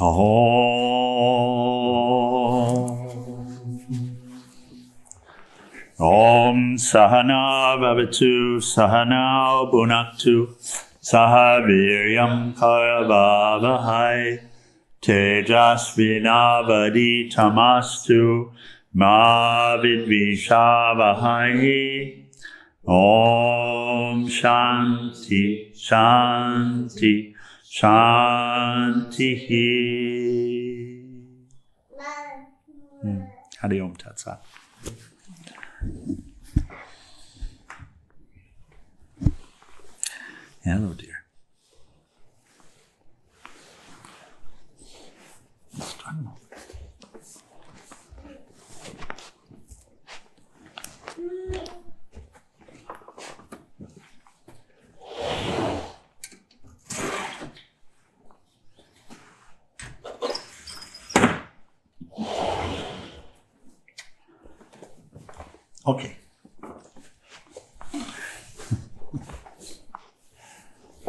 Om Sahanā-Vavatu, Bhunaktu, Saha Vīryam Karavā-vahai, Tejas Vinā Vadhīta Mastu, Vidvishā-Vahai. Om Shānti, Shānti, Shāntihi. Hari Om Tat Sat. Hello, dear. Okay.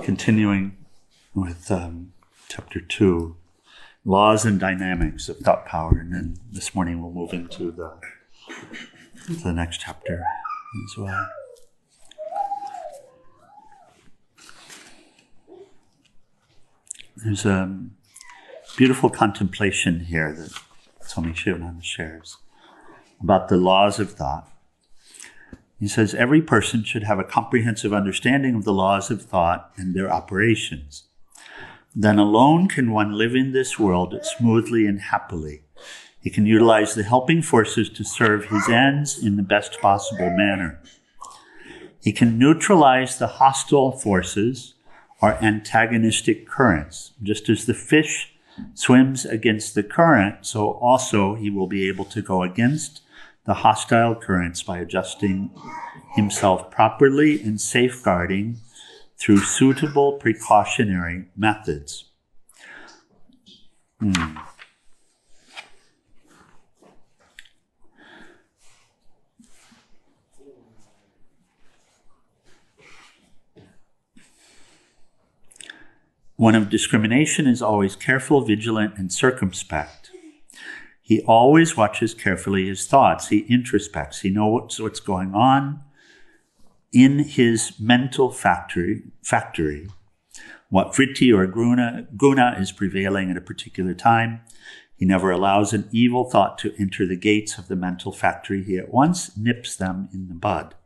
Continuing with chapter 2, laws and dynamics of thought power, and then this morning we'll move into the next chapter as well. There's a beautiful contemplation here that Swami Sivananda shares about the laws of thought. He says, every person should have a comprehensive understanding of the laws of thought and their operations. Then alone can one live in this world smoothly and happily. He can utilize the helping forces to serve his ends in the best possible manner. He can neutralize the hostile forces or antagonistic currents. Just as the fish swims against the current, so also he will be able to go against the hostile currents by adjusting himself properly and safeguarding through suitable precautionary methods. One of discrimination is always careful, vigilant, and circumspect. He always watches carefully his thoughts. He introspects. He knows what's going on in his mental factory, what vritti or guna is prevailing at a particular time. He never allows an evil thought to enter the gates of the mental factory. He at once nips them in the bud.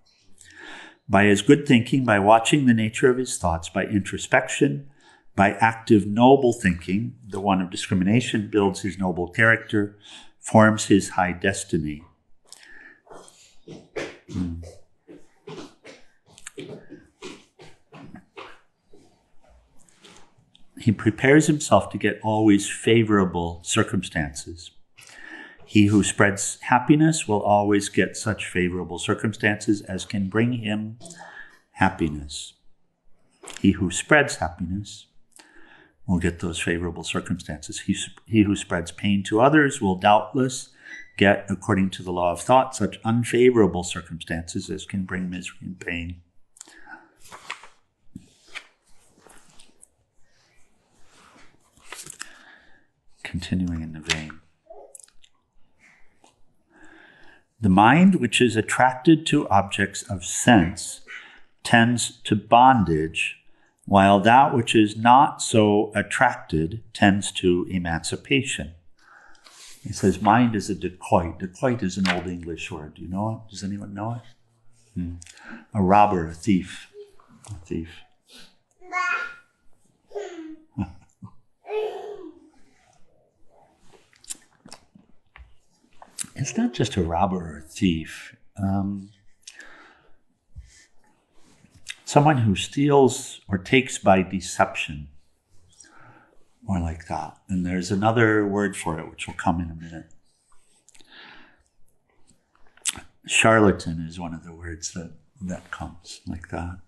By his good thinking, by watching the nature of his thoughts, by introspection, by active noble thinking, the one of discrimination builds his noble character, forms his high destiny. He prepares himself to get always favorable circumstances. He who spreads happiness will always get such favorable circumstances as can bring him happiness. He who spreads happiness will get those favorable circumstances. He who spreads pain to others will doubtless get, according to the law of thought, such unfavorable circumstances as can bring misery and pain. Continuing in the vein. The mind which is attracted to objects of sense tends to bondage, while that which is not so attracted tends to emancipation. He says mind is a dacoit. Dacoit is an Old English word. Do you know it? Does anyone know it? A robber, a thief. A thief. It's not just a robber or a thief. Someone who steals or takes by deception, more like that. And there's another word for it, which will come in a minute. Charlatan is one of the words that comes like that.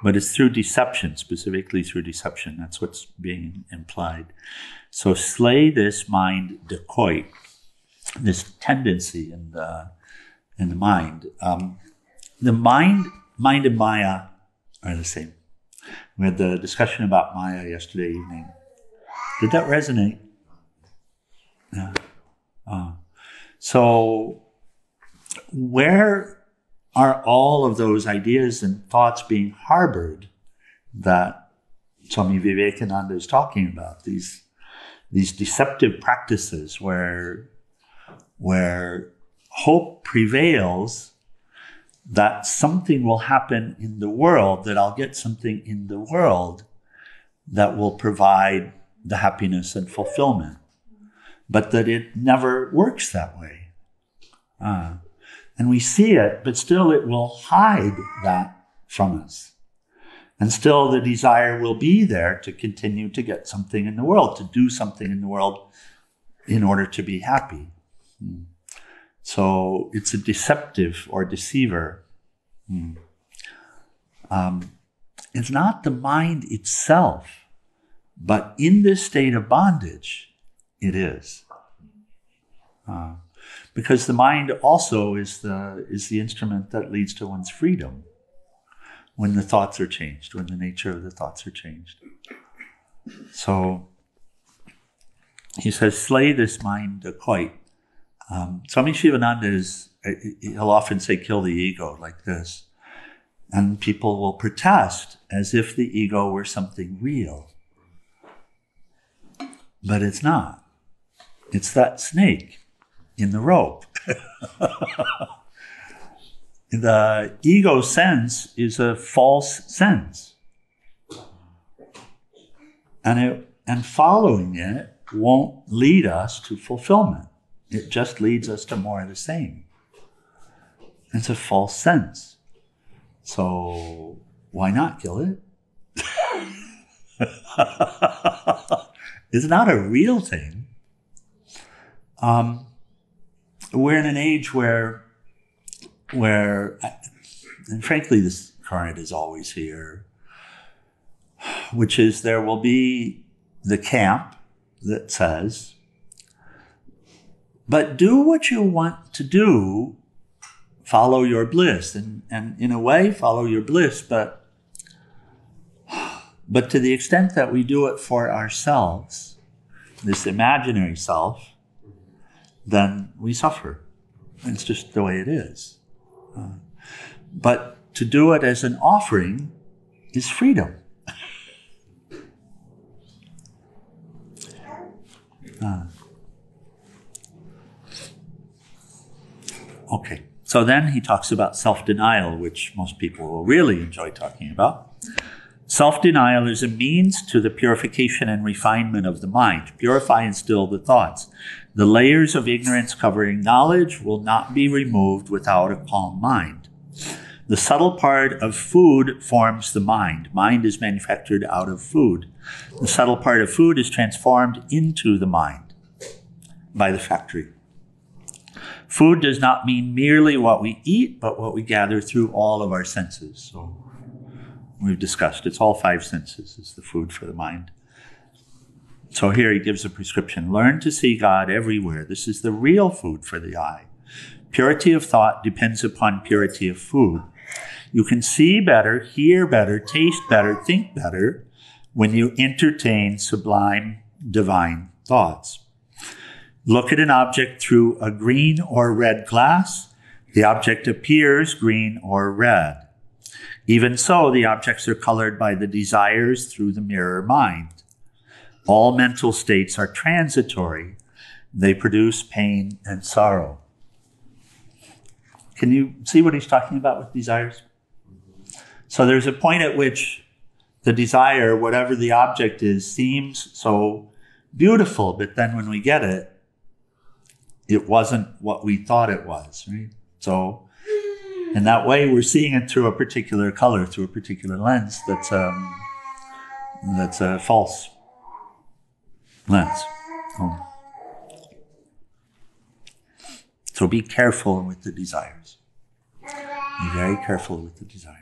But it's through deception, specifically through deception. That's what's being implied. So slay this mind dacoit, this tendency in the mind. The mind and Maya are the same. We had the discussion about Maya yesterday evening. Did that resonate? Yeah. So where are all of those ideas and thoughts being harbored that Swami Vivekananda is talking about? These deceptive practices where hope prevails that something will happen in the world, that I'll get something in the world that will provide the happiness and fulfillment, but that it never works that way. And we see it, but still it will hide that from us. And still the desire will be there to continue to get something in the world, to do something in the world in order to be happy. So it's a deceptive or deceiver. It's not the mind itself, but in this state of bondage, it is. Because the mind also is the instrument that leads to one's freedom when the thoughts are changed, when the nature of the thoughts are changed. So he says, slay this mind quite. Swami Sivananda he'll often say, kill the ego, like this. And people will protest as if the ego were something real. But it's not. It's that snake in the rope. The ego sense is a false sense. And following it won't lead us to fulfillment. It just leads us to more of the same. It's a false sense. So why not kill it? It's not a real thing. We're in an age where, and frankly, this current is always here, which is there will be the camp that says, but do what you want to do, follow your bliss, and in a way, follow your bliss, but to the extent that we do it for ourselves, this imaginary self, then we suffer. It's just the way it is. But to do it as an offering is freedom. Okay, so then he talks about self-denial, which most people will really enjoy talking about. Self-denial is a means to the purification and refinement of the mind. Purify and still the thoughts. The layers of ignorance covering knowledge will not be removed without a calm mind. The subtle part of food forms the mind. Mind is manufactured out of food. The subtle part of food is transformed into the mind by the factory. Food does not mean merely what we eat, but what we gather through all of our senses. So we've discussed, it's all five senses is the food for the mind. So here he gives a prescription. Learn to see God everywhere. This is the real food for the eye. Purity of thought depends upon purity of food. You can see better, hear better, taste better, think better when you entertain sublime divine thoughts. Look at an object through a green or red glass. The object appears green or red. Even so, the objects are colored by the desires through the mirror mind. All mental states are transitory. They produce pain and sorrow. Can you see what he's talking about with desires? So there's a point at which the desire, whatever the object is, seems so beautiful, but then when we get it, it wasn't what we thought it was, right? So in that way, we're seeing it through a particular color, through a particular lens that's a false lens. So be careful with the desires. Be very careful with the desires.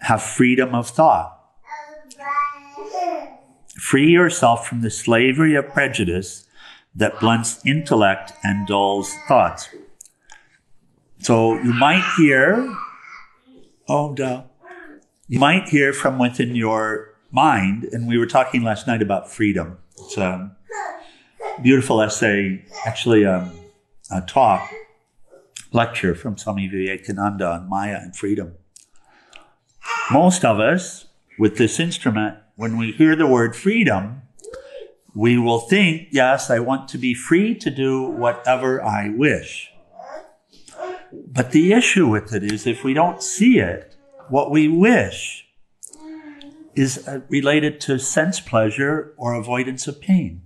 Have freedom of thought. Free yourself from the slavery of prejudice that blunts intellect and dulls thoughts. So you might hear, you might hear from within your mind, and we were talking last night about freedom. It's a beautiful essay, actually a lecture from Swami Vivekananda on Maya and freedom. Most of us, with this instrument, when we hear the word freedom, we will think, yes, I want to be free to do whatever I wish. But the issue with it is if we don't see it, what we wish is related to sense pleasure or avoidance of pain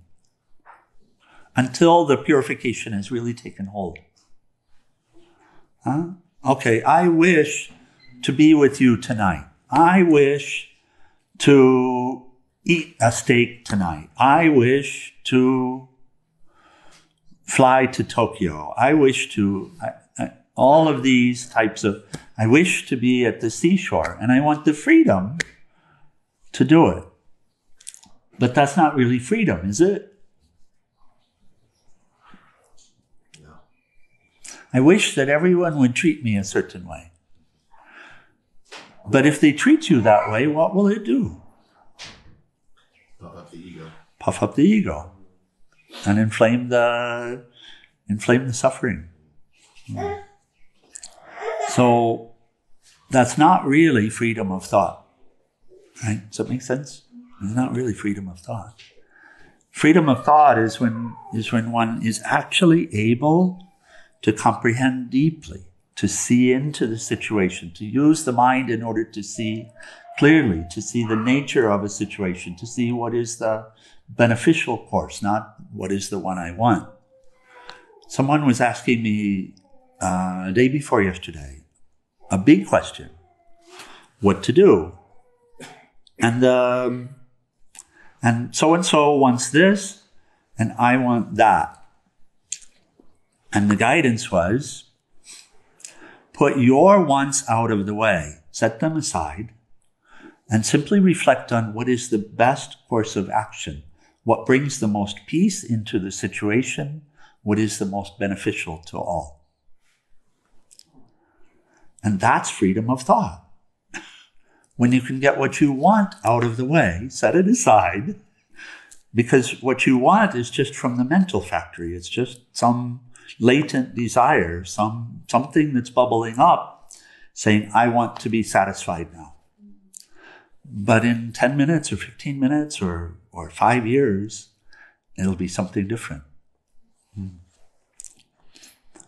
until the purification has really taken hold. Huh? Okay, I wish to be with you tonight. I wish to eat a steak tonight. I wish to fly to Tokyo. I wish to, all of these types of, I wish to be at the seashore and I want the freedom to do it. But that's not really freedom, is it? No. I wish that everyone would treat me a certain way. But if they treat you that way, what will it do? Puff up the ego. Puff up the ego. And inflame the suffering. So that's not really freedom of thought. Right? Does that make sense? It's not really freedom of thought. Freedom of thought is when one is actually able to comprehend deeply, to see into the situation, to use the mind in order to see clearly, to see the nature of a situation, to see what is the beneficial course, not what is the one I want. Someone was asking me day before yesterday, a big question, what to do? And so-and-so wants this, and I want that. And the guidance was, put your wants out of the way, set them aside, and simply reflect on what is the best course of action, what brings the most peace into the situation, what is the most beneficial to all. And that's freedom of thought. When you can get what you want out of the way, set it aside, because what you want is just from the mental factory. It's just some latent desire, something that's bubbling up, saying, I want to be satisfied now. But in 10 minutes or 15 minutes or 5 years, it'll be something different.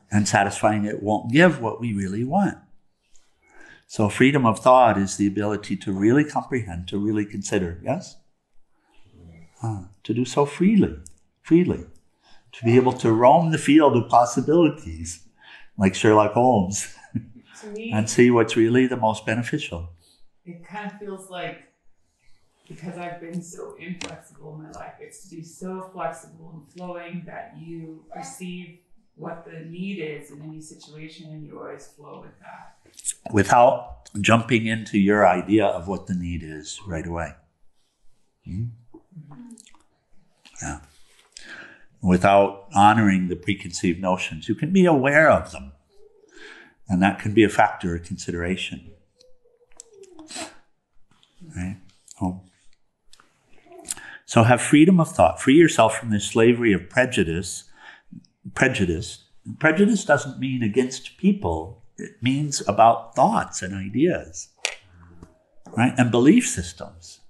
And satisfying it won't give what we really want. So freedom of thought is the ability to really comprehend, to really consider, yes? To do so freely. To be able to roam the field of possibilities, like Sherlock Holmes, and see what's really the most beneficial. It kind of feels like, because I've been so inflexible in my life, it's to be so flexible and flowing that you perceive what the need is in any situation and you always flow with that. Without jumping into your idea of what the need is right away. Yeah. Without honoring the preconceived notions. You can be aware of them. And that can be a factor of consideration. Right? So have freedom of thought. Free yourself from this slavery of prejudice. Prejudice doesn't mean against people. It means about thoughts and ideas. Right? And belief systems.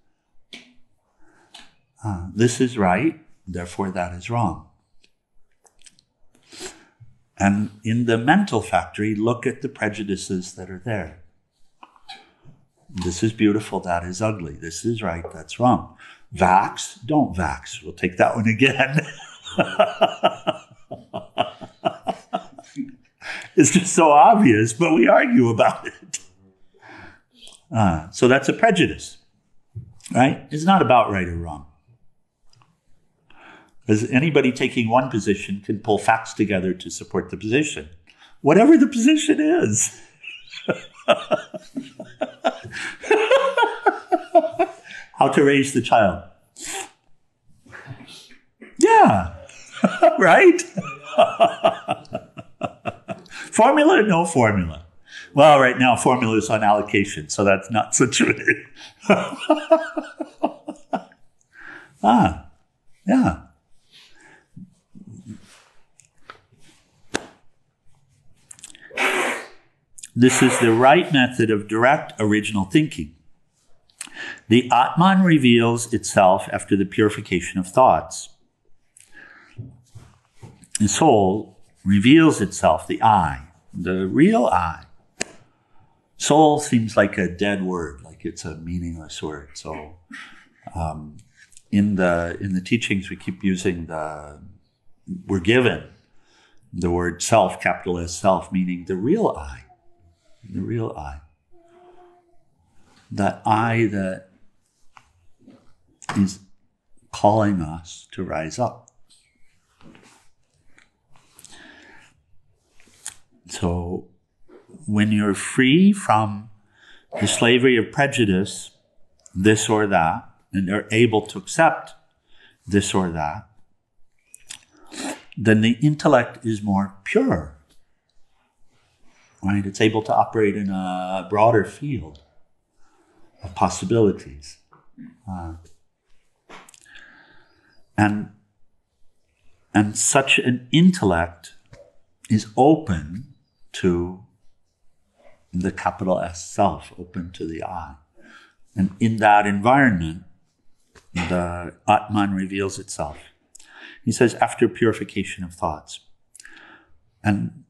This is right, therefore that is wrong. And in the mental factory, look at the prejudices that are there. This is beautiful, that is ugly. This is right, that's wrong. Vax, don't vax. We'll take that one again. It's just so obvious, but we argue about it. So that's a prejudice, right? It's not about right or wrong. Because anybody taking one position can pull facts together to support the position, whatever the position is. How to raise the child. Yeah, right? Formula, no formula. Well, right now, formulas on allocation, so that's not such a... Yeah. This is the right method of direct original thinking. The Atman reveals itself after the purification of thoughts. The soul reveals itself, the I, the real I. Soul seems like a dead word, like it's a meaningless word. So in the teachings, we keep using we're given the word self, capital S, self, meaning the real I. The real I. That I that is calling us to rise up. So when you're free from the slavery of prejudice, this or that, and are able to accept this or that, then the intellect is more pure. Right? It's able to operate in a broader field of possibilities. And such an intellect is open to the capital S self, open to the I. And in that environment, the Atman reveals itself. He says, after purification of thoughts. And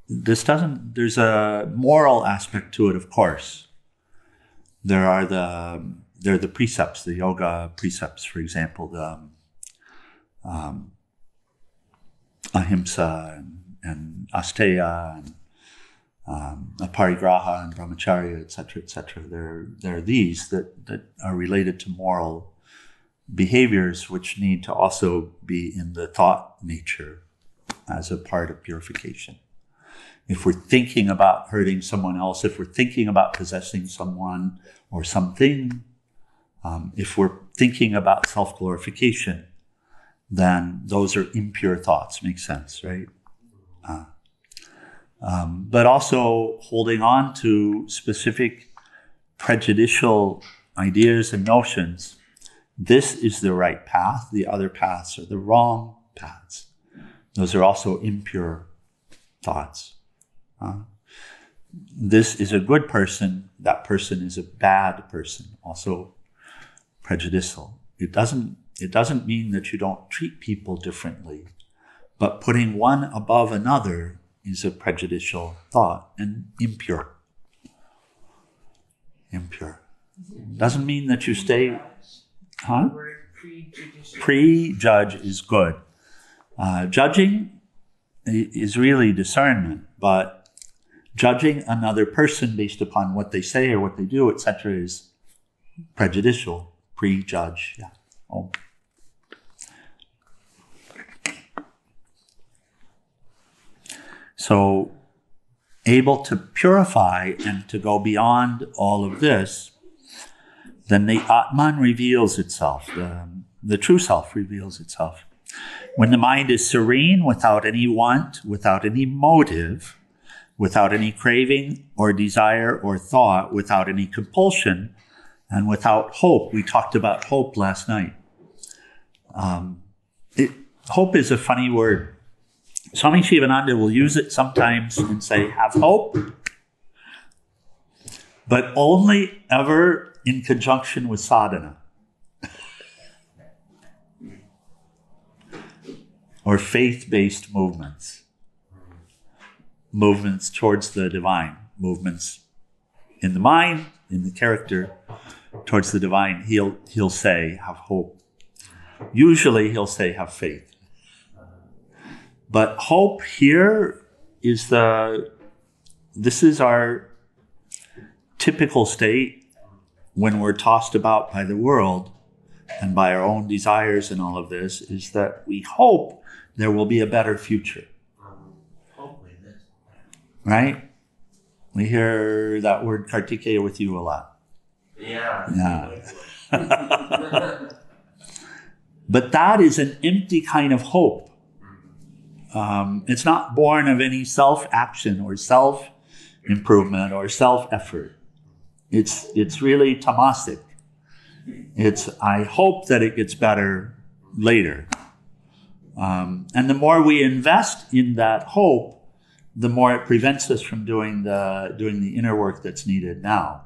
there's a moral aspect to it, of course. There are the precepts, the yoga precepts, for example, the ahimsa and asteya and aparigraha and brahmacharya, etc., etc. There are these that are related to moral behaviors which need to also be in the thought nature as a part of purification. If we're thinking about hurting someone else, if we're thinking about possessing someone or something, if we're thinking about self-glorification, then those are impure thoughts. Makes sense, right? But also holding on to specific prejudicial ideas and notions. This is the right path. The other paths are the wrong paths. Those are also impure thoughts. This is a good person. That person is a bad person. Also prejudicial. It doesn't mean that you don't treat people differently, but putting one above another is a prejudicial thought and impure. Impure. Doesn't mean that you stay... Huh? Prejudge is good. Judging is really discernment, but judging another person based upon what they say or what they do, etc., is prejudicial. Prejudge, yeah. Oh. So, able to purify and to go beyond all of this, then the Atman reveals itself, the true self reveals itself. When the mind is serene, without any want, without any motive, without any craving or desire or thought, without any compulsion, and without hope. We talked about hope last night. Hope is a funny word. Swami Sivananda will use it sometimes and say, have hope, but only ever in conjunction with sadhana. Or faith-based movements. Movements towards the divine. Movements in the mind, in the character, towards the divine. He'll say, have hope. Usually he'll say, have faith. But hope here is this is our typical state when we're tossed about by the world and by our own desires and all of this, is that we hope there will be a better future. Right? We hear that word kartikeya with you a lot. Yeah. But that is an empty kind of hope. It's not born of any self-action or improvement or self-effort. It's really tamasic. It's, I hope that it gets better later. And the more we invest in that hope, the more it prevents us from doing the inner work that's needed now.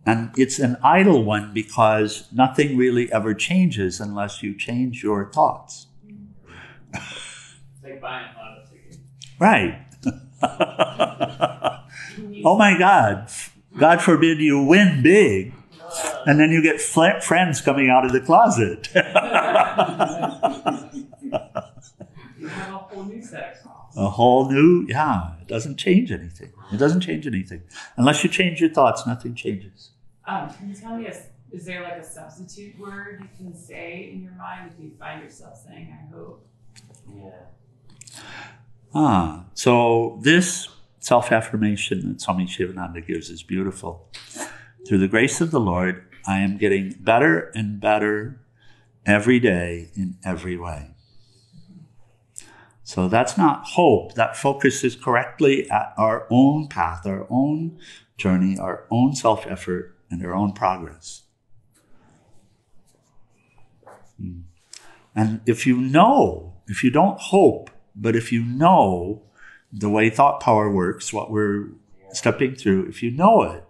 And it's an idle one because nothing really ever changes unless you change your thoughts. It's like buying a lotto ticket. Right. Oh my God. God forbid you win big, and then you get friends coming out of the closet. You have a whole new set of problems. A whole new, it doesn't change anything. It doesn't change anything. Unless you change your thoughts, nothing changes. Can you tell me, is there like a substitute word you can say in your mind if you find yourself saying, I hope? Yeah. So this self-affirmation that Swami Sivananda gives is beautiful. Through the grace of the Lord, I am getting better and better every day in every way. So that's not hope. That focuses correctly at our own path, our own journey, our own self-effort, and our own progress. And if you don't hope, but if you know the way thought power works, what we're stepping through, if you know it,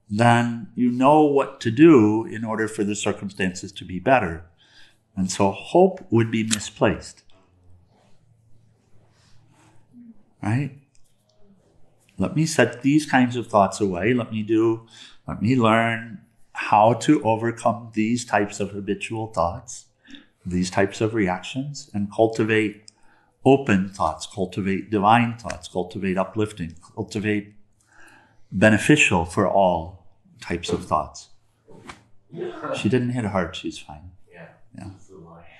then you know what to do in order for the circumstances to be better. And so hope would be misplaced. Right? Let me set these kinds of thoughts away. Let me learn how to overcome these types of habitual thoughts, these types of reactions, and cultivate open thoughts, cultivate divine thoughts, cultivate uplifting, cultivate beneficial for all types of thoughts. She didn't hit hard, she's fine. Yeah. Yeah.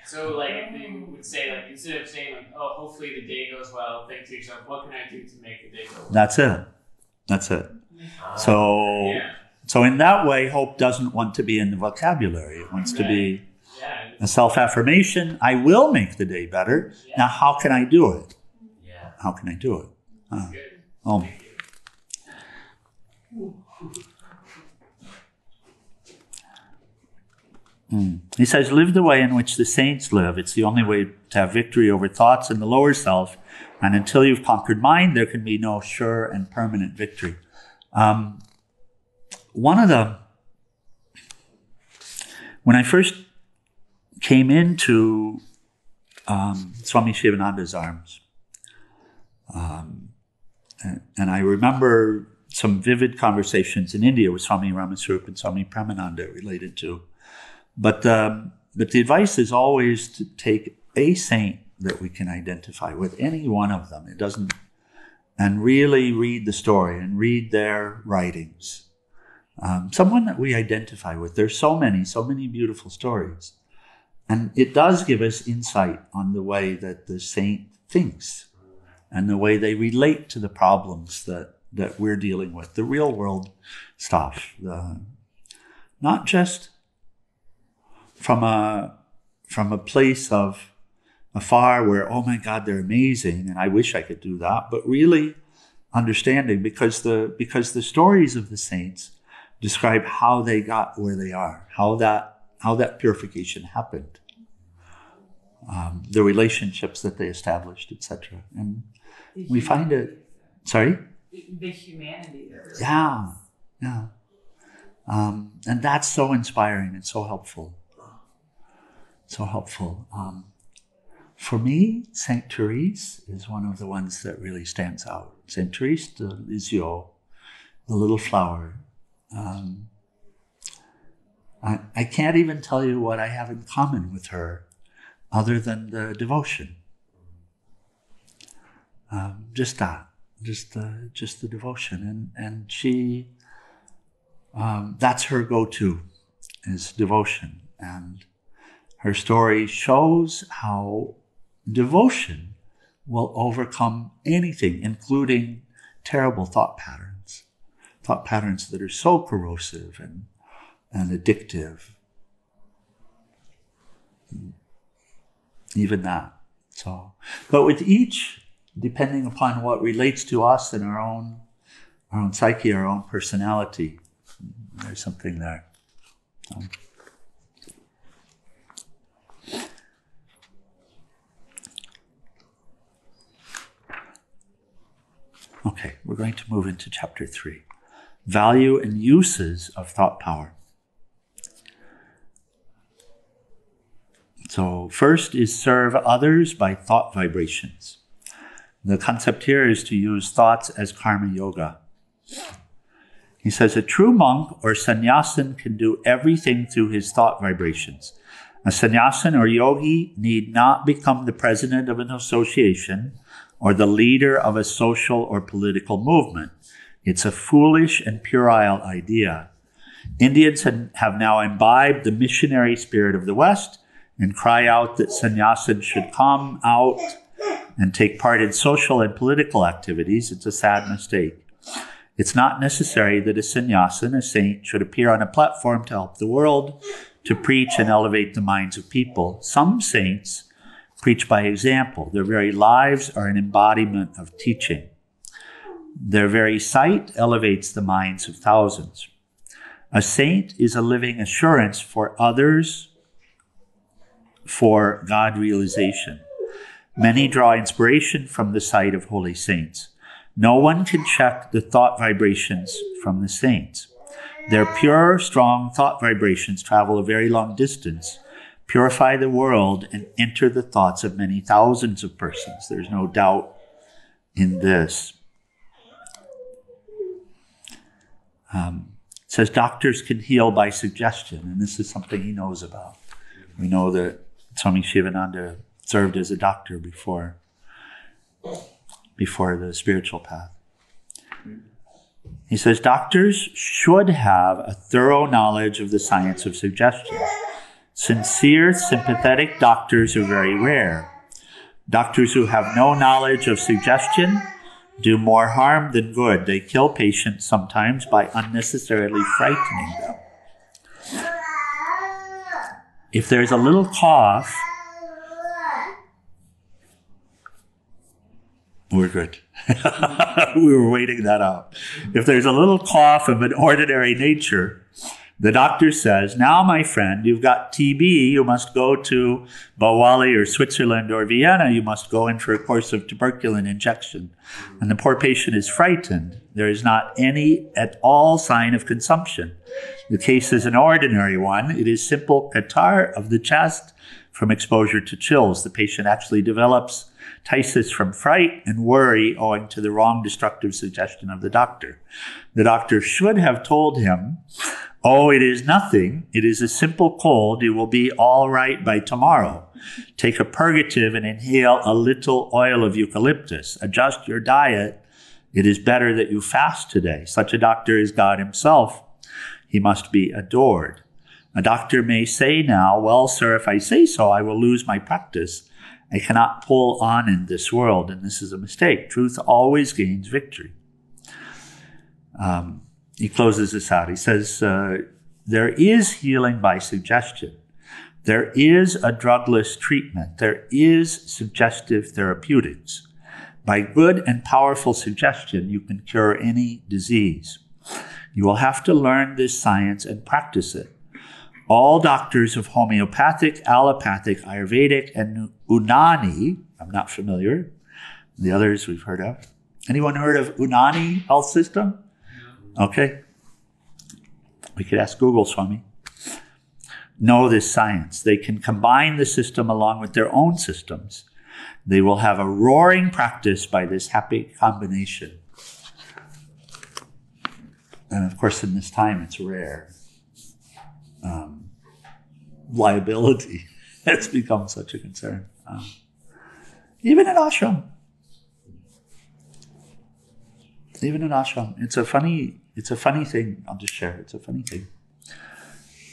So, like, if you would say, like, instead of saying, like, oh, hopefully the day goes well, think to yourself, what can I do to make the day go well? That's it. So in that way, hope doesn't want to be in the vocabulary. It wants to be a self-affirmation. I will make the day better. Yeah. Now, how can I do it? Yeah. How can I do it? Good. Thank you. He says, live the way in which the saints live. It's the only way to have victory over thoughts and the lower self. And until you've conquered mind, there can be no sure and permanent victory. When I first came into Swami Sivananda's arms, and I remember some vivid conversations in India with Swami Ramaswarup and Swami Premananda related to. But the advice is always to take a saint that we can identify with, any one of them. It doesn't, and really read the story and read their writings. Someone that we identify with. There's so many beautiful stories. And it does give us insight on the way that the saint thinks and the way they relate to the problems that we're dealing with, the real world stuff. Not just from a place of afar where, oh my God, they're amazing and I wish I could do that, but really understanding because the stories of the saints describe how they got where they are, how that purification happened, the relationships that they established, etc. And we find it, sorry? The humanity there. Yeah. And that's so inspiring and so helpful. For me, Saint Therese is one of the ones that really stands out. Saint Therese de Lisieux, the little flower. I can't even tell you what I have in common with her other than the devotion. Just the devotion. And she, that's her go-to, is devotion. And her story shows how devotion will overcome anything, including terrible thought patterns that are so corrosive and addictive. Even that. So, but with each, depending upon what relates to us and our own our own psyche, our own personality. There's something there. Okay, we're going to move into chapter 3. Value and uses of thought power. So first is serve others by thought vibrations. The concept here is to use thoughts as karma yoga. He says a true monk or sannyasin can do everything through his thought vibrations. A sannyasin or yogi need not become the president of an association or the leader of a social or political movement. It's a foolish and puerile idea. Indians have now imbibed the missionary spirit of the West and cry out that sannyasins should come out and take part in social and political activities. It's a sad mistake. It's not necessary that a sannyasin, a saint, should appear on a platform to help the world, to preach and elevate the minds of people. Some saints preach by example. Their very lives are an embodiment of teaching. Their very sight elevates the minds of thousands. A saint is a living assurance for others for God realization. Many draw inspiration from the sight of holy saints. No one can check the thought vibrations from the saints. Their pure, strong thought vibrations travel a very long distance, purify the world, and enter the thoughts of many thousands of persons. There's no doubt in this. It says doctors can heal by suggestion, and this is something he knows about. We know that Swami Sivananda served as a doctor before the spiritual path. He says doctors should have a thorough knowledge of the science of suggestion. Sincere, sympathetic doctors are very rare. Doctors who have no knowledge of suggestion do more harm than good. They kill patients sometimes by unnecessarily frightening them. If there's a little cough, we're good. We were waiting that out. If there's a little cough of an ordinary nature, the doctor says, now, my friend, you've got TB. You must go to Bawali or Switzerland or Vienna. You must go in for a course of tuberculin injection. And the poor patient is frightened. There is not any at all sign of consumption. The case is an ordinary one. It is simple catarrh of the chest from exposure to chills. The patient actually develops phthisis from fright and worry owing to the wrong destructive suggestion of the doctor. The doctor should have told him, oh, it is nothing. It is a simple cold. You will be all right by tomorrow. Take a purgative and inhale a little oil of eucalyptus. Adjust your diet. It is better that you fast today. Such a doctor is God himself. He must be adored. A doctor may say now, well, sir, if I say so, I will lose my practice. I cannot pull on in this world, and this is a mistake. Truth always gains victory. He closes this out. He says, there is healing by suggestion. There is a drugless treatment. There is suggestive therapeutics. By good and powerful suggestion, you can cure any disease. You will have to learn this science and practice it. All doctors of homeopathic, allopathic, Ayurvedic, and Unani, I'm not familiar, the others we've heard of. Anyone heard of Unani health system? Okay. We could ask Google, Swami. Know this science. They can combine the system along with their own systems. They will have a roaring practice by this happy combination. And of course, in this time, it's rare. Liability has become such a concern. Even in ashram. It's a funny thing. I'll just share. It's a funny thing.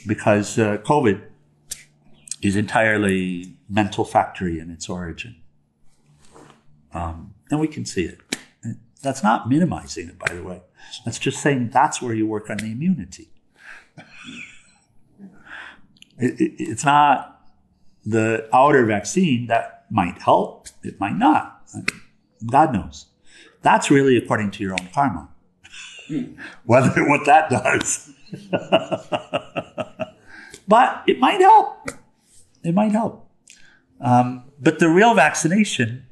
Because COVID is entirely mental factory in its origin. And we can see it. That's not minimizing it, by the way. That's just saying that's where you work on the immunity. It's not the outer vaccine that might help. It might not. God knows. That's really according to your own karma. what that does. But it might help. It might help. But the real vaccination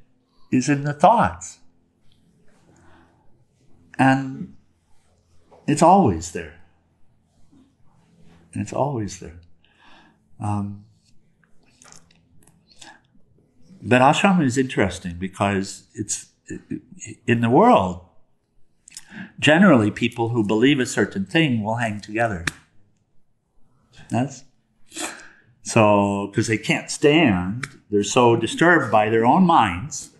is in the thoughts. And it's always there. It's always there. But ashram is interesting because in the world, generally people who believe a certain thing will hang together. So, because they can't stand, they're so disturbed by their own minds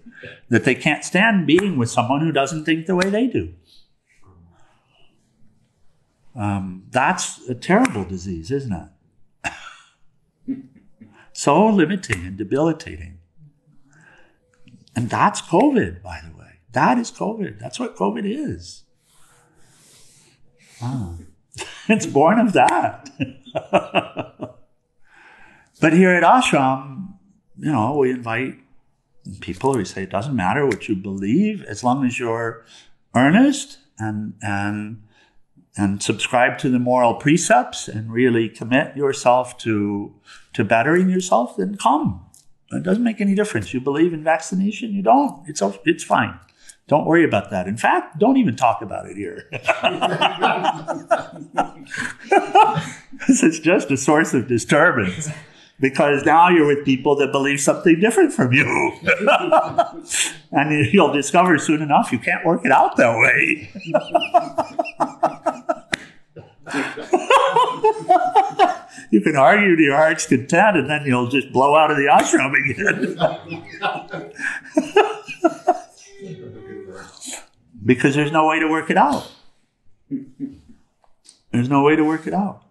that they can't stand being with someone who doesn't think the way they do. That's a terrible disease, isn't it? So limiting and debilitating. And that's COVID, by the way. That is COVID. That's what COVID is. It's born of that. But here at ashram, we invite people. We say it doesn't matter what you believe, as long as you're earnest and subscribe to the moral precepts and really commit yourself to bettering yourself, then come. It doesn't make any difference. You believe in vaccination, you don't. It's fine. Don't worry about that. In fact, don't even talk about it here. This is just a source of disturbance. Because now you're with people that believe something different from you. And you'll discover soon enough you can't work it out that way. You can argue to your heart's content and then you'll just blow out of the ashram again. Because there's no way to work it out. There's no way to work it out.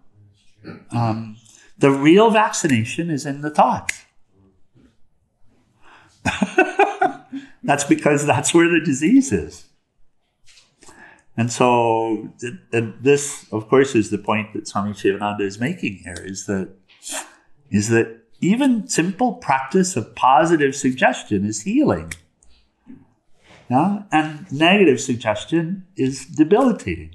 The real vaccination is in the thoughts. That's because that's where the disease is. And so, this, of course, is the point that Swami Sivananda is making here, is that even simple practice of positive suggestion is healing. Yeah? And negative suggestion is debilitating.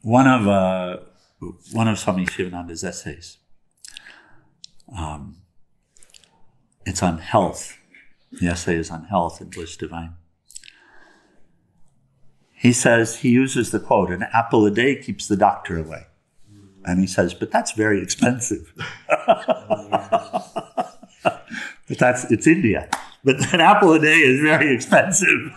One of Swami Sivananda's essays, it's on health. The essay is on health and bliss divine. He says, he uses the quote, "An apple a day keeps the doctor away." And he says, but that's very expensive. But it's India. But an apple a day is very expensive.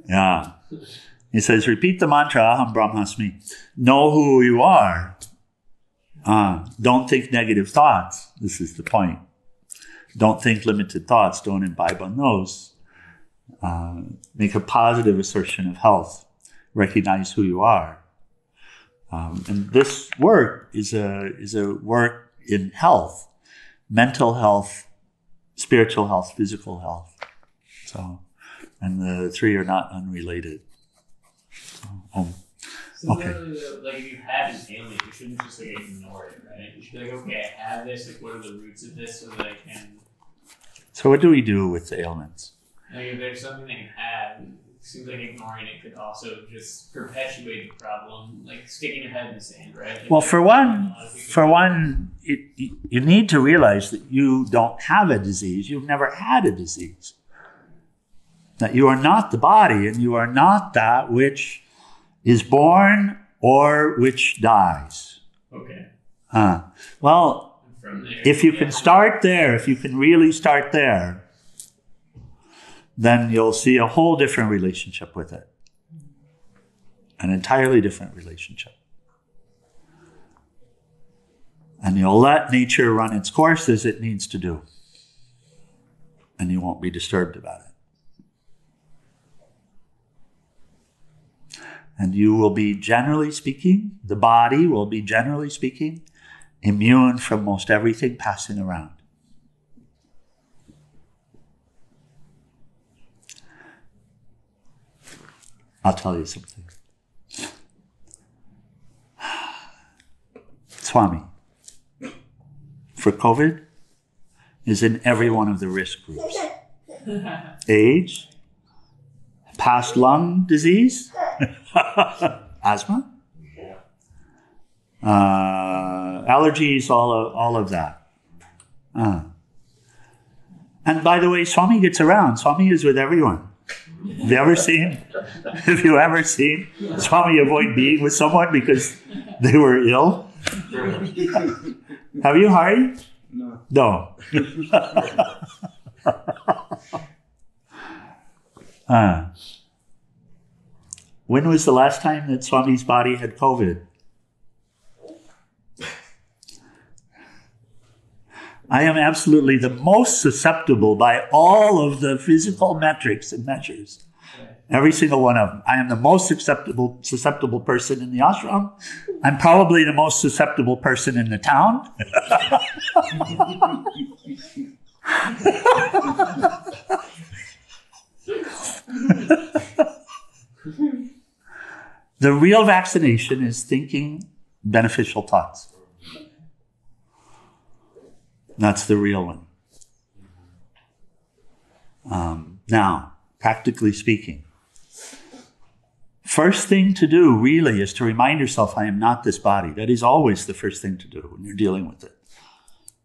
Yeah. He says, repeat the mantra, Aham Brahmasmi. Know who you are. Don't think negative thoughts. This is the point. Don't think limited thoughts. Don't imbibe on those. Make a positive assertion of health. Recognize who you are. And this work is a work in health. Mental health, spiritual health, physical health. And the three are not unrelated. Okay. Like if you have an ailment, you shouldn't just ignore it, right? You should be like, okay, I have this. Like, what are the roots of this, so that I can. So what do we do with the ailments? Like if there's something that you have, it seems like ignoring it could also just perpetuate the problem, like sticking your head in the sand, right? Like, well, for one, you need to realize that you don't have a disease. You've never had a disease. That you are not the body, and you are not that which is born or which dies. Okay. Well, if you can start there, if you can really start there, then you'll see a whole different relationship with it. An entirely different relationship. And you'll let nature run its course as it needs to do. And you won't be disturbed about it. And you will be, generally speaking, the body will be, generally speaking, immune from most everything passing around. I'll tell you something. Swami, for COVID is in every one of the risk groups. Age, past lung disease, asthma, allergies, all of that. And by the way, Swami gets around. Swami is with everyone. Have you ever seen Swami avoid being with someone because they were ill? Have you, Hari? No. When was the last time that Swami's body had COVID? I am absolutely the most susceptible by all of the physical metrics and measures. Every single one of them. I am the most susceptible person in the ashram. I'm probably the most susceptible person in the town. The real vaccination is thinking beneficial thoughts. That's the real one. Now, practically speaking, first thing to do really is to remind yourself, I am not this body. That is always the first thing to do when you're dealing with it.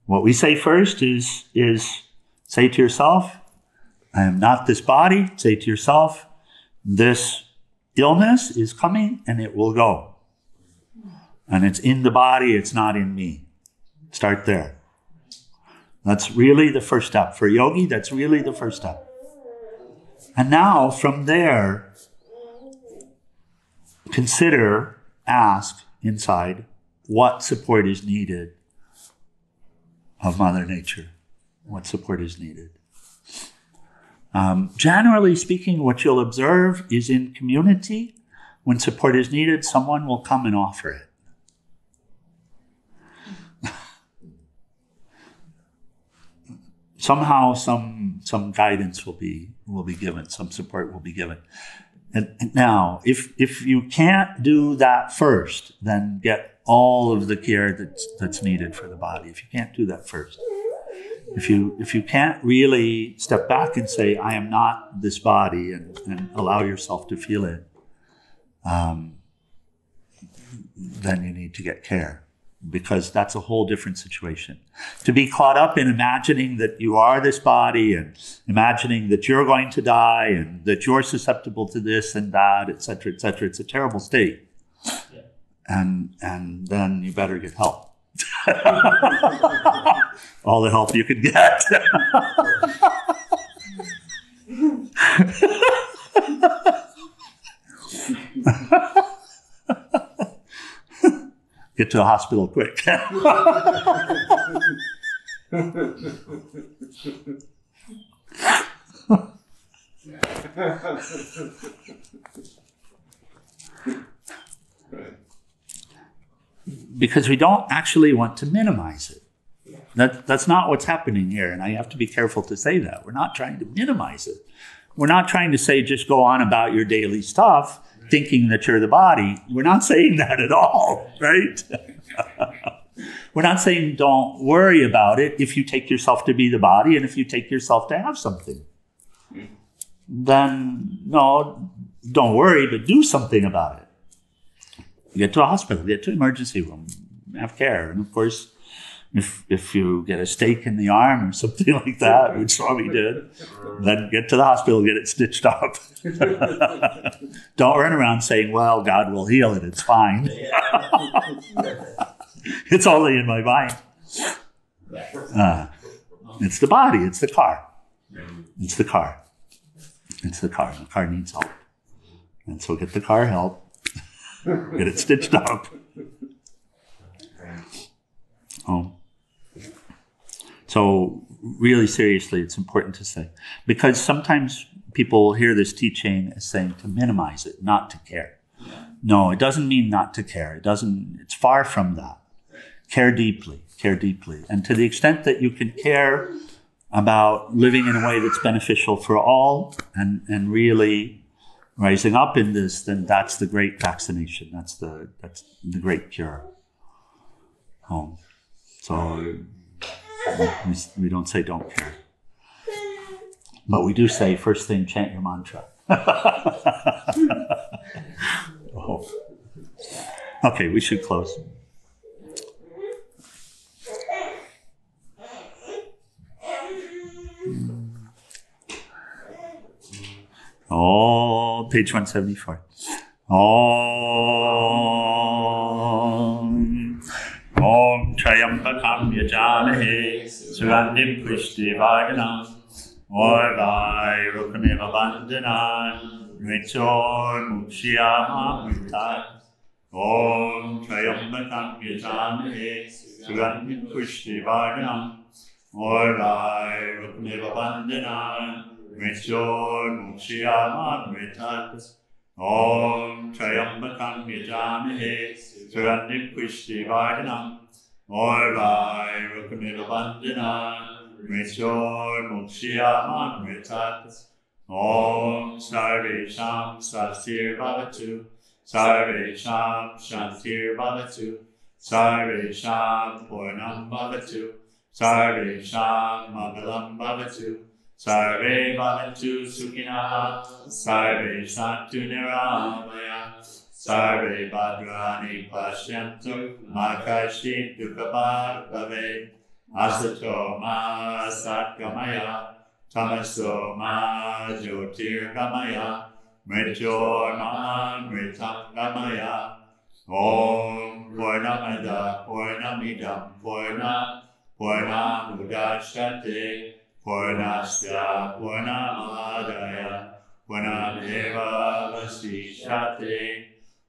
What we say first is say to yourself, I am not this body. Say to yourself, this illness is coming and it will go. And it's in the body, it's not in me. Start there. That's really the first step. For a yogi, that's really the first step. And now, from there, consider, ask inside, what support is needed of Mother Nature? What support is needed? Generally speaking, what you'll observe is in community, when support is needed, someone will come and offer it. Somehow, some guidance will be given, some support will be given. And now, if you can't do that first, then get all of the care that's needed for the body. If you can't do that first, if you can't really step back and say, I am not this body, and allow yourself to feel it, then you need to get care. Because that's a whole different situation. To be caught up in imagining that you are this body and imagining that you're going to die and that you're susceptible to this and that, etc., etc., it's a terrible state. Yeah. And then you better get help. All the help you can get. Get to the hospital quick. Because we don't actually want to minimize it. That's not what's happening here, and I have to be careful to say that. We're not trying to minimize it. We're not trying to say just go on about your daily stuff, thinking that you're the body. We're not saying that at all, right? We're not saying don't worry about it if you take yourself to be the body and if you take yourself to have something. Then, no, don't worry, but do something about it. Get to a hospital, get to an emergency room, have care. And of course, if you get a stake in the arm or something like that, which Swami did, then get to the hospital, get it stitched up. Don't run around saying, well, God will heal it, it's fine. It's only in my mind. It's the body, it's the car. It's the car. It's the car. The car needs help. And so get the car help, get it stitched up. So really seriously, it's important to say. Because sometimes people hear this teaching as saying to minimize it, not to care. No, it doesn't mean not to care. It's far from that. Care deeply, care deeply. And to the extent that you can care about living in a way that's beneficial for all and really rising up in this, then that's the great vaccination. That's the great cure. home. So we don't say don't care. But we do say first thing, chant your mantra. Oh. Okay, we should close. Oh, page 174. Om Trayambakam Yajamahe Sugandim Pushtivarganam Orvai Rukameva Bandhanan Ritor Mukshiyama Mritat Om Trayambakam Yajamahe Sugandim Pushtivarganam Orvai Rukameva Bandhanan Ritor Mukshiyama Mritat Om Trayambakam Yajamahe Sugandim Pushtivarganam Orvai Rukameva Bandhanan Ritor Mukshiyama Mritat Om Sarvesham Sastir-Bhavatu Sarvesham Shantir-Bhavatu Sarvesham Purnam Bhavatu Sarvesham Mangalam Bhavatu Sarve Bhavantu Sukhinaha Sarve Santu Niramaya Sarve Bhadrani Pashyantu Makashit Dukhabhat Bhave Asato Ma Satgamaya Tamaso Ma Jyotirgamaya Mritor Ma Mritam Gamaya Om Purnamada Purnamidam Purnam Udashate Purnasya Purnamadaya Purnameva Vasishate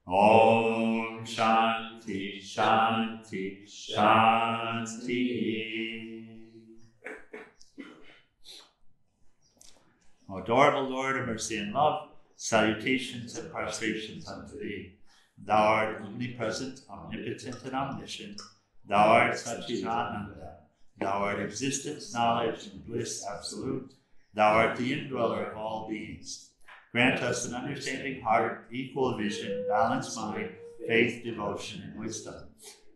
Om Shānti Shānti Shāntihi. O adorable Lord of mercy and love, salutations and prostrations unto thee. Thou art omnipresent, omnipotent, and omniscient. Thou art Satchidananda. Thou art existence, knowledge, and bliss absolute. Thou art the indweller of all beings. Grant us an understanding heart, equal vision, balanced mind, faith, devotion, and wisdom.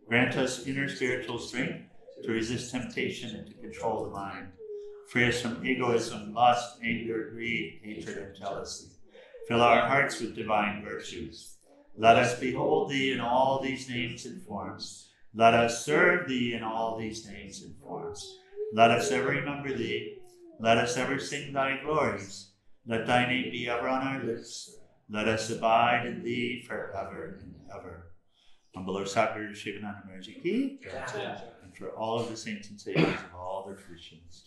Grant us inner spiritual strength to resist temptation and to control the mind. Free us from egoism, lust, anger, greed, hatred, and jealousy. Fill our hearts with divine virtues. Let us behold thee in all these names and forms. Let us serve thee in all these names and forms. Let us ever remember thee. Let us ever sing thy glories. Let thy name be ever on our lips. Let us abide in thee forever and ever. On below Sacred Shivananda Maharaj Ki, and for all of the saints and saviors of all their traditions.